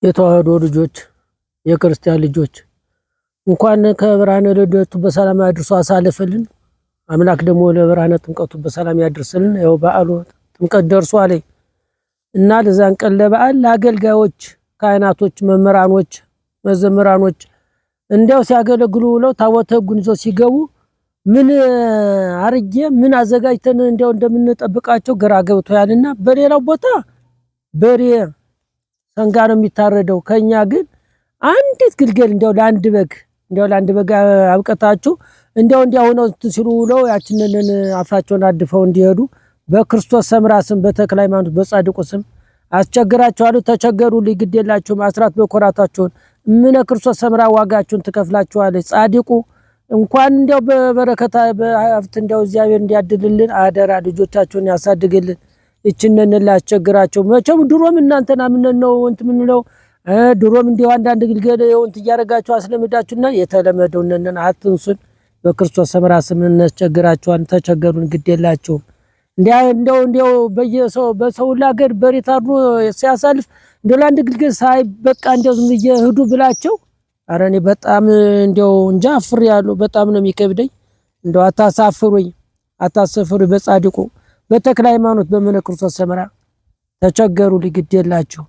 የተዋህዶ ልጆች የክርስቲያን ልጆች እንኳን ከብርሃነ ልደቱ በሰላም ያድርሱ አሳልፈልን። አምላክ ደግሞ ለብርሃነ ጥምቀቱ በሰላም ያድርስልን። ያው በዓሉ ጥምቀት ደርሷል እና ለዛን ቀን ለበዓል ለአገልጋዮች ካህናቶች፣ መምህራኖች፣ መዘምራኖች እንዲያው ሲያገለግሉ ብለው ታቦተ ሕጉን ይዘው ሲገቡ ምን አርጌ ምን አዘጋጅተን እንዲያው እንደምንጠብቃቸው ግራ ገብቶያልና በሌላው ቦታ በሬ ሰንጋ ነው የሚታረደው። ከኛ ግን አንዲት ግልገል እንዲያው ለአንድ በግ አብቀታችሁ እንዲያው ነው ሲሉ ውለው ያችንን አፋቸውን አድፈው እንዲሄዱ በክርስቶስ ሰምራ ስም በተክለ ሃይማኖት በጻድቁ ስም አስቸግራችኋለሁ። ተቸገሩ ሊግድ የላችሁም። አስራት በኮራታችሁን እምነ ክርስቶስ ሰምራ ዋጋችሁን ትከፍላችኋለች። ጻድቁ እንኳን እንዲያው በበረከታ በሀብት እንዲያው እግዚአብሔር እንዲያድልልን አደራ ልጆቻችሁን ያሳድግልን። እችነን ላስቸግራቸው መቼም ድሮም እናንተና ምን ነው እንት ምን ነው ድሮም እንዲያው አንዳንድ ግልገል እንት እያረጋችሁ አስለምዳችሁና የተለመደው ነን አትንሱን። በክርስቶስ ሰምራ ስም እናስቸግራችኋን ተቸገሩን ግድ የላችሁም። እንዲያው በየሰው በሰው ላገር በሬት አድሮ ሲያሳልፍ እንደው ለአንድ ግልገል ሳይ በቃ እንዲያው ዝም ይሄዱ ብላቸው አረ እኔ በጣም እንዲያው እንጃ አፍር ያለው በጣም ነው የሚከብደኝ። እንዲያው አታሳፍሩኝ በጻድቁ በተክለ ሃይማኖት በእምነ ክርስቶስ ሰምራ ተቸገሩ ሊግድ የላችሁ።